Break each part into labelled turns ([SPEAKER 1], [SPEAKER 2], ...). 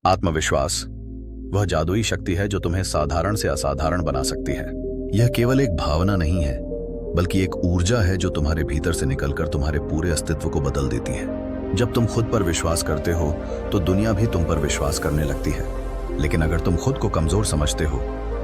[SPEAKER 1] आत्मविश्वास वह जादुई शक्ति है जो तुम्हें साधारण से असाधारण बना सकती है। यह केवल एक भावना नहीं है, बल्कि एक ऊर्जा है जो तुम्हारे भीतर से निकलकर तुम्हारे पूरे अस्तित्व को बदल देती है। जब तुम खुद पर विश्वास करते हो तो दुनिया भी तुम पर विश्वास करने लगती है। लेकिन अगर तुम खुद को कमजोर समझते हो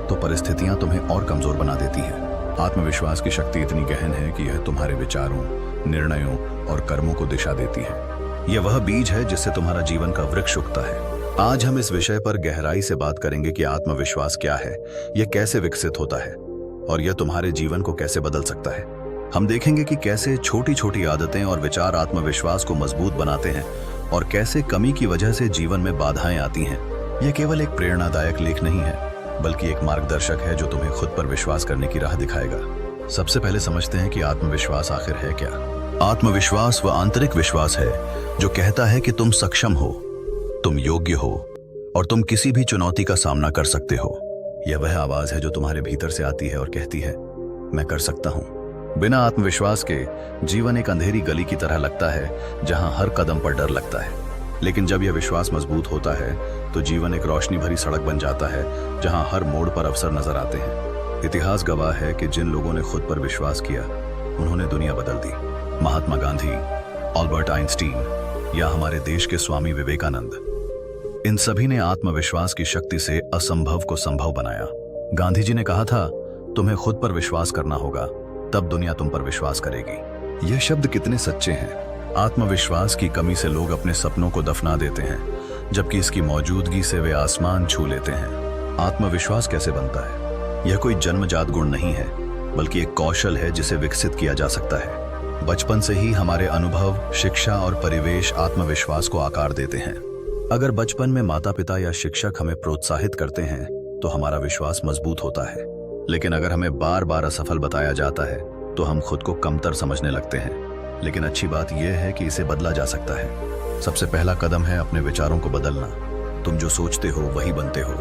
[SPEAKER 1] तो परिस्थितियां तुम्हें और कमजोर बना देती हैं। आत्मविश्वास की शक्ति इतनी गहन है कि यह तुम्हारे विचारों, निर्णयों और कर्मों को दिशा देती है। यह वह बीज है जिससे तुम्हारा जीवन का वृक्ष उगता है। आज हम इस विषय पर गहराई से बात करेंगे कि आत्मविश्वास क्या है, यह कैसे विकसित होता है और यह तुम्हारे जीवन को कैसे बदल सकता है। हम देखेंगे कि कैसे छोटी छोटी आदतें और विचार आत्मविश्वास को मजबूत बनाते हैं और कैसे कमी की वजह से जीवन में बाधाएं आती हैं। यह केवल एक प्रेरणादायक लेख नहीं है, बल्कि एक मार्गदर्शक है जो तुम्हें खुद पर विश्वास करने की राह दिखाएगा। सबसे पहले समझते हैं कि आत्मविश्वास आखिर है क्या। आत्मविश्वास वह आंतरिक विश्वास है जो कहता है कि तुम सक्षम हो, तुम योग्य हो और तुम किसी भी चुनौती का सामना कर सकते हो। यह वह आवाज है जो तुम्हारे भीतर से आती है और कहती है, मैं कर सकता हूं। बिना आत्मविश्वास के जीवन एक अंधेरी गली की तरह लगता है जहां हर कदम पर डर लगता है। लेकिन जब यह विश्वास मजबूत होता है तो जीवन एक रोशनी भरी सड़क बन जाता है जहां हर मोड़ पर अवसर नजर आते हैं। इतिहास गवाह है कि जिन लोगों ने खुद पर विश्वास किया उन्होंने दुनिया बदल दी। महात्मा गांधी, अल्बर्ट आइंस्टीन या हमारे देश के स्वामी विवेकानंद, इन सभी ने आत्मविश्वास की शक्ति से असंभव को संभव बनाया। गांधी जी ने कहा था, तुम्हें खुद पर विश्वास करना होगा, तब दुनिया तुम पर विश्वास करेगी। यह शब्द कितने सच्चे हैं। आत्मविश्वास की कमी से लोग अपने सपनों को दफना देते हैं, जबकि इसकी मौजूदगी से वे आसमान छू लेते हैं। आत्मविश्वास कैसे बनता है? यह कोई जन्मजात गुण नहीं है, बल्कि एक कौशल है जिसे विकसित किया जा सकता है। बचपन से ही हमारे अनुभव, शिक्षा और परिवेश आत्मविश्वास को आकार देते हैं। अगर बचपन में माता पिता या शिक्षक हमें प्रोत्साहित करते हैं तो हमारा विश्वास मजबूत होता है। लेकिन अगर हमें बार बार असफल बताया जाता है तो हम खुद को कमतर समझने लगते हैं। लेकिन अच्छी बात यह है कि इसे बदला जा सकता है। सबसे पहला कदम है अपने विचारों को बदलना। तुम जो सोचते हो वही बनते हो।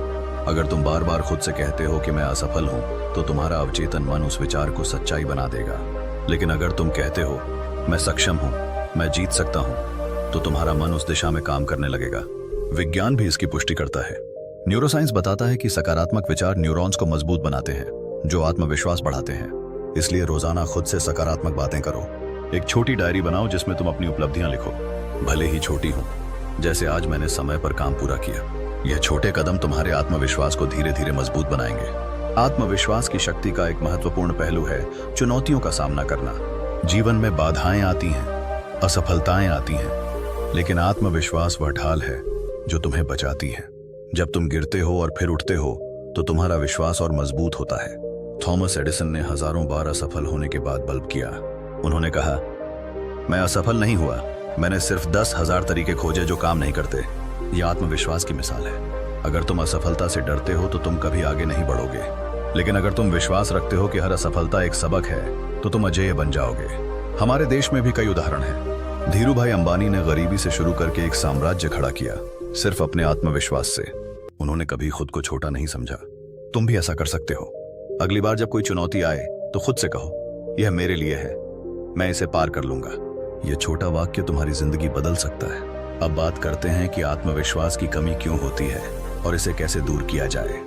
[SPEAKER 1] अगर तुम बार बार खुद से कहते हो कि मैं असफल हूं, तो तुम्हारा अवचेतन मन उस विचार को सच्चाई बना देगा। लेकिन अगर तुम कहते हो मैं सक्षम हूं, मैं जीत सकता हूं, तो तुम्हारा मन उस दिशा में काम करने लगेगा। विज्ञान भी इसकी पुष्टि करता है। न्यूरोसाइंस बताता है कि सकारात्मक विचार न्यूरॉन्स को मजबूत बनाते हैं, जो आत्मविश्वास बढ़ाते हैं। इसलिए रोजाना खुद से सकारात्मक बातें करो। एक छोटी डायरी बनाओ जिसमें तुम अपनी उपलब्धियां लिखो, भले ही छोटी हो। जैसे आज मैंने समय पर काम पूरा किया। यह छोटे कदम तुम्हारे आत्मविश्वास को धीरे धीरे मजबूत बनाएंगे। आत्मविश्वास की शक्ति का एक महत्वपूर्ण पहलू है चुनौतियों का सामना करना। जीवन में बाधाएं आती हैं, असफलताएं आती हैं, लेकिन आत्मविश्वास वह ढाल है जो तुम्हें बचाती है। जब तुम गिरते हो और फिर उठते हो तो तुम्हारा विश्वास और मजबूत होता है। थॉमस एडिसन ने हजारों बार असफल होने के बाद बल्ब किया। उन्होंने कहा, मैं असफल नहीं हुआ, मैंने सिर्फ 10,000 तरीके खोजे जो काम नहीं करते। यह आत्मविश्वास की मिसाल है। अगर तुम असफलता से डरते हो तो तुम कभी आगे नहीं बढ़ोगे। लेकिन अगर तुम विश्वास रखते हो कि हर असफलता एक सबक है तो तुम अजेय बन जाओगे। हमारे देश में भी कई उदाहरण हैं। धीरूभाई अंबानी ने गरीबी से शुरू करके एक साम्राज्य खड़ा किया, सिर्फ अपने आत्मविश्वास से। उन्होंने कभी खुद को छोटा नहीं समझा। तुम भी ऐसा कर सकते हो। अगली बार जब कोई चुनौती आए तो खुद से कहो, यह मेरे लिए है, मैं इसे पार कर लूंगा। यह छोटा वाक्य तुम्हारी जिंदगी बदल सकता है। अब बात करते हैं कि आत्मविश्वास की कमी क्यों होती है और इसे कैसे दूर किया जाए।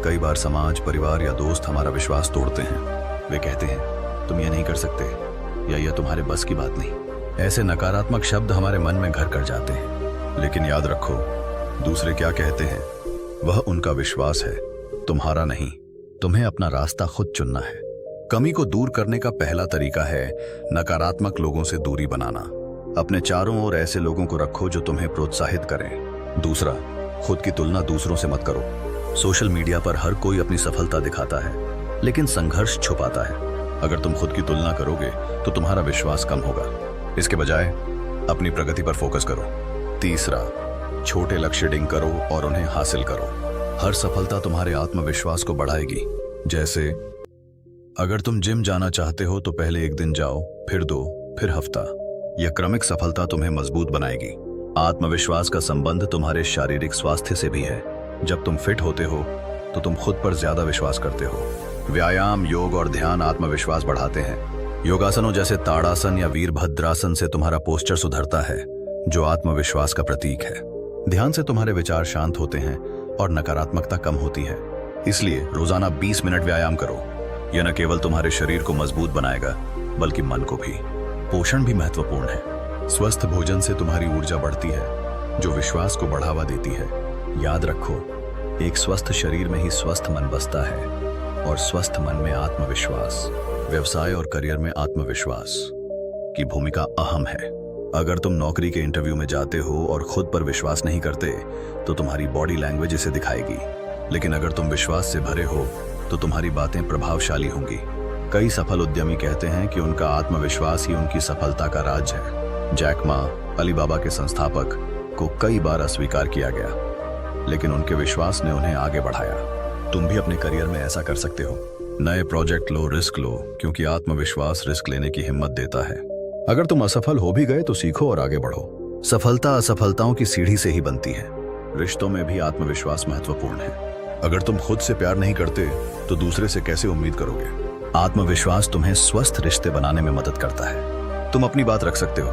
[SPEAKER 1] कई बार समाज, परिवार या दोस्त हमारा विश्वास तोड़ते हैं। वे कहते हैं, तुम यह नहीं कर सकते या यह तुम्हारे बस की बात नहीं। ऐसे नकारात्मक शब्द हमारे मन में घर कर जाते हैं। लेकिन याद रखो, दूसरे क्या कहते हैं वह उनका विश्वास है, तुम्हारा नहीं। तुम्हें अपना रास्ता खुद चुनना है। कमी को दूर करने का पहला तरीका है नकारात्मक लोगों से दूरी बनाना। अपने चारों ओर ऐसे लोगों को रखो जो तुम्हें प्रोत्साहित करें। दूसरा, खुद की तुलना दूसरों से मत करो। सोशल मीडिया पर हर कोई अपनी सफलता दिखाता है, लेकिन संघर्ष छुपाता है। अगर तुम खुद की तुलना करोगे तो तुम्हारा विश्वास कम होगा। इसके बजाय अपनी प्रगति पर फोकस करो। तीसरा, छोटे लक्ष्य डिंग करो और उन्हें हासिल करो। हर सफलता तुम्हारे आत्मविश्वास को बढ़ाएगी। जैसे अगर तुम जिम जाना चाहते हो तो पहले एक दिन जाओ, फिर 2, फिर हफ्ता। यह क्रमिक सफलता तुम्हें मजबूत बनाएगी। आत्मविश्वास का संबंध तुम्हारे शारीरिक स्वास्थ्य से भी है। जब तुम फिट होते हो तो तुम खुद पर ज्यादा विश्वास करते हो। व्यायाम, योग और ध्यान आत्मविश्वास बढ़ाते हैं। योगासनों जैसे ताड़ासन या वीरभद्रासन से तुम्हारा पोस्चर सुधरता है, जो आत्मविश्वास का प्रतीक है। ध्यान से तुम्हारे विचार शांत होते हैं और नकारात्मकता कम होती है। इसलिए रोजाना 20 मिनट व्यायाम करो। यह न केवल तुम्हारे शरीर को मजबूत बनाएगा बल्कि मन को भी। पोषण भी महत्वपूर्ण है। स्वस्थ भोजन से तुम्हारी ऊर्जा बढ़ती है जो विश्वास को बढ़ावा देती है। याद रखो, एक स्वस्थ शरीर में ही स्वस्थ मन बसता है और स्वस्थ मन में आत्मविश्वास। व्यवसाय और करियर में आत्मविश्वास की भूमिका अहम है। अगर तुम नौकरी के इंटरव्यू में जाते हो और खुद पर विश्वास नहीं करते तो तुम्हारी बॉडी लैंग्वेज इसे दिखाएगी। लेकिन अगर तुम विश्वास से भरे हो तो तुम्हारी बातें प्रभावशाली होंगी। कई सफल उद्यमी कहते हैं कि उनका आत्मविश्वास ही उनकी सफलता का राज है। जैक मा, अलीबाबा के संस्थापक, को कई बार अस्वीकार किया गया, लेकिन उनके विश्वास ने उन्हें आगे बढ़ाया। तुम भी अपने करियर में ऐसा कर सकते हो। नए प्रोजेक्ट लो, रिस्क लो, क्योंकि आत्मविश्वास रिस्क लेने की हिम्मत देता है। अगर तुम असफल हो भी गए तो सीखो और आगे बढ़ो। सफलता असफलताओं की सीढ़ी से ही बनती है। रिश्तों में भी आत्मविश्वास महत्वपूर्ण है। अगर तुम खुद से प्यार नहीं करते तो दूसरे से कैसे उम्मीद करोगे? आत्मविश्वास तुम्हें स्वस्थ रिश्ते बनाने में मदद करता है। तुम अपनी बात रख सकते हो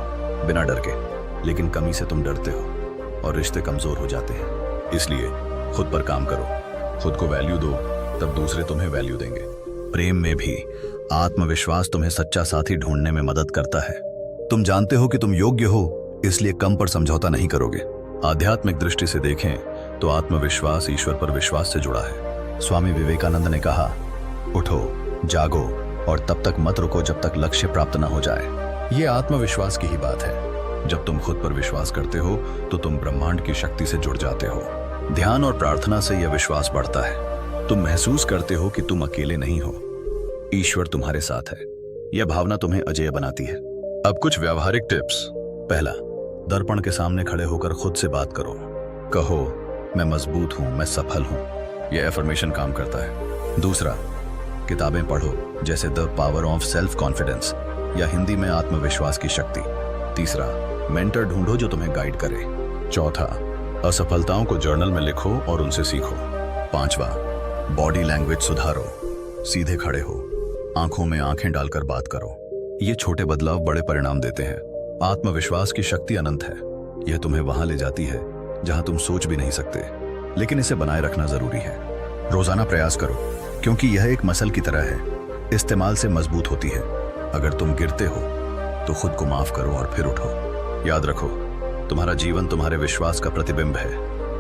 [SPEAKER 1] बिना डर के, लेकिन कमी से तुम डरते हो और रिश्ते कमजोर हो जाते हैं। इसलिए खुद पर काम करो, खुद को वैल्यू दो, तब दूसरे तुम्हें वैल्यू देंगे। प्रेम में भी आत्मविश्वास तुम्हें सच्चा साथी ढूंढने में मदद करता है। तुम जानते हो कि तुम योग्य हो, इसलिए कम पर समझौता नहीं करोगे। आध्यात्मिक दृष्टि से देखें तो आत्मविश्वास ईश्वर पर विश्वास से जुड़ा है। स्वामी विवेकानंद ने कहा, उठो, जागो और तब तक मत रुको जब तक लक्ष्य प्राप्त न हो जाए। ये आत्मविश्वास की ही बात है। जब तुम खुद पर विश्वास करते हो तो तुम ब्रह्मांड की शक्ति से जुड़ जाते हो। ध्यान और प्रार्थना से यह विश्वास बढ़ता है। तुम महसूस करते हो कि तुम अकेले नहीं हो, ईश्वर तुम्हारे साथ है। यह भावना तुम्हें अजेय बनाती है। अब कुछ व्यावहारिक टिप्स। पहला, दर्पण के सामने खड़े होकर खुद से बात करो। कहो, मैं मजबूत हूं, मैं सफल हूं। यह एफर्मेशन काम करता है। दूसरा, किताबें पढ़ो, जैसे the power of self confidence या हिंदी में आत्मविश्वास की शक्ति। तीसरा, मेंटर ढूंढो जो तुम्हें गाइड करे। चौथा, असफलताओं को जर्नल में लिखो और उनसे सीखो। पांचवा, बॉडी लैंग्वेज सुधारो। सीधे खड़े हो, आंखों में आंखें डालकर बात करो। ये छोटे बदलाव बड़े परिणाम देते हैं। आत्मविश्वास की शक्ति अनंत है। यह तुम्हें वहां ले जाती है जहां तुम सोच भी नहीं सकते, लेकिन इसे बनाए रखना जरूरी है। रोजाना प्रयास करो, क्योंकि यह एक मसल की तरह है। इस्तेमाल से मजबूत होती है। अगर तुम गिरते हो तो खुद को माफ करो और फिर उठो। याद रखो, तुम्हारा जीवन तुम्हारे विश्वास का प्रतिबिंब है।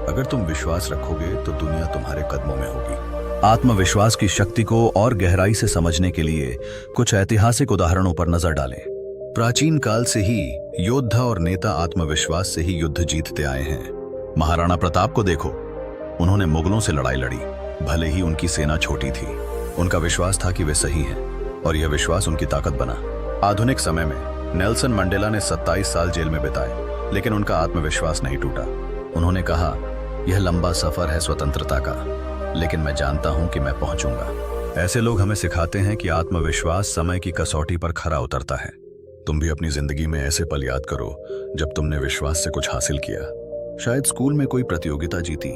[SPEAKER 1] अगर तुम विश्वास रखोगे तो दुनिया तुम्हारे कदमों में होगी। आत्मविश्वास की शक्ति को और गहराई से समझने के लिए कुछ ऐतिहासिक उदाहरणों पर नजर डालें। प्राचीन काल से ही योद्धा और नेता आत्मविश्वास से ही युद्ध जीतते आए हैं। महाराणा प्रताप को देखो, उन्होंने मुगलों से लड़ाई लड़ी, भले ही उनकी सेना छोटी थी। उनका विश्वास था कि वे सही हैं और यह विश्वास उनकी ताकत बना। आधुनिक समय में नेल्सन मंडेला ने 27 साल जेल में बिताए, लेकिन उनका आत्मविश्वास नहीं टूटा। उन्होंने कहा, यह लंबा सफर है स्वतंत्रता का, लेकिन मैं जानता हूं कि मैं पहुंचूंगा। ऐसे लोग हमें सिखाते हैं कि आत्मविश्वास समय की कसौटी पर खरा उतरता है। तुम भी अपनी जिंदगी में ऐसे पल याद करो जब तुमने विश्वास से कुछ हासिल किया। शायद स्कूल में कोई प्रतियोगिता जीती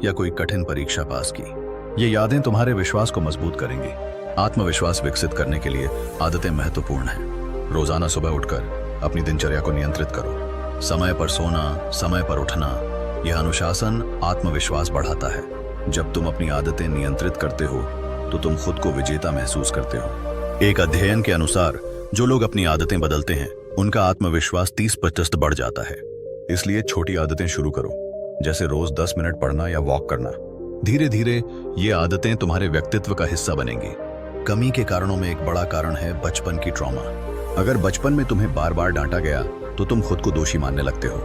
[SPEAKER 1] या कोई कठिन परीक्षा पास की। ये यादें तुम्हारे विश्वास को मजबूत करेंगी। आत्मविश्वास विकसित करने के लिए आदतें महत्वपूर्ण हैं। रोजाना सुबह उठकर अपनी दिनचर्या को नियंत्रित करो। समय पर सोना, समय पर उठना, यह अनुशासन आत्मविश्वास बढ़ाता है। जब तुम अपनी आदतें नियंत्रित करते हो तो तुम खुद को विजेता महसूस करते हो। एक अध्ययन के अनुसार जो लोग अपनी आदतें बदलते हैं उनका आत्मविश्वास 30% बढ़ जाता है। इसलिए छोटी आदतें शुरू करो, जैसे रोज 10 मिनट पढ़ना या वॉक करना। धीरे धीरे ये आदतें तुम्हारे व्यक्तित्व का हिस्सा बनेंगी। कमी के कारणों में एक बड़ा कारण है बचपन की ट्रॉमा। अगर बचपन में तुम्हें बार बार डांटा गया तो तुम खुद को दोषी मानने लगते हो,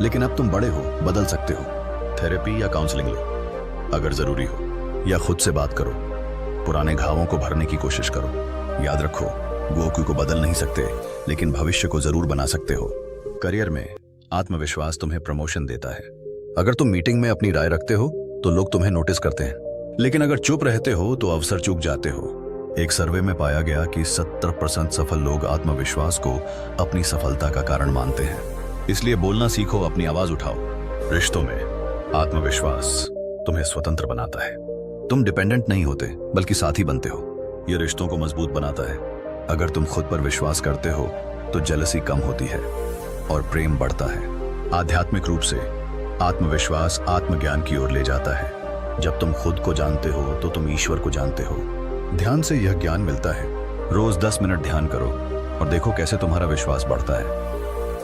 [SPEAKER 1] लेकिन अब तुम बड़े हो, बदल सकते हो। थेरेपी या काउंसलिंग लो अगर जरूरी हो, या खुद से बात करो। पुराने घावों को भरने की कोशिश करो। याद रखो, गोकू को बदल नहीं सकते, लेकिन भविष्य को जरूर बना सकते हो। करियर में आत्मविश्वास तुम्हें प्रमोशन देता है। अगर तुम मीटिंग में अपनी राय रखते हो तो लोग तुम्हें नोटिस करते हैं, लेकिन अगर चुप रहते हो तो अवसर चूक जाते हो। एक सर्वे में पाया गया कि 70% सफल लोग आत्मविश्वास को अपनी सफलता का कारण मानते हैं। इसलिए बोलना सीखो, अपनी आवाज उठाओ। रिश्तों में आत्मविश्वास तुम्हें स्वतंत्र बनाता है। तुम डिपेंडेंट नहीं होते, बल्कि साथी बनते हो। यह रिश्तों को मजबूत बनाता है। अगर तुम खुद पर विश्वास करते हो तो जेलसी कम होती है और प्रेम बढ़ता है। आध्यात्मिक रूप से आत्मविश्वास आत्मज्ञान की ओर ले जाता है। जब तुम खुद को जानते हो तो तुम ईश्वर को जानते हो। ध्यान से यह ज्ञान मिलता है। रोज 10 मिनट ध्यान करो और देखो कैसे तुम्हारा विश्वास बढ़ता है।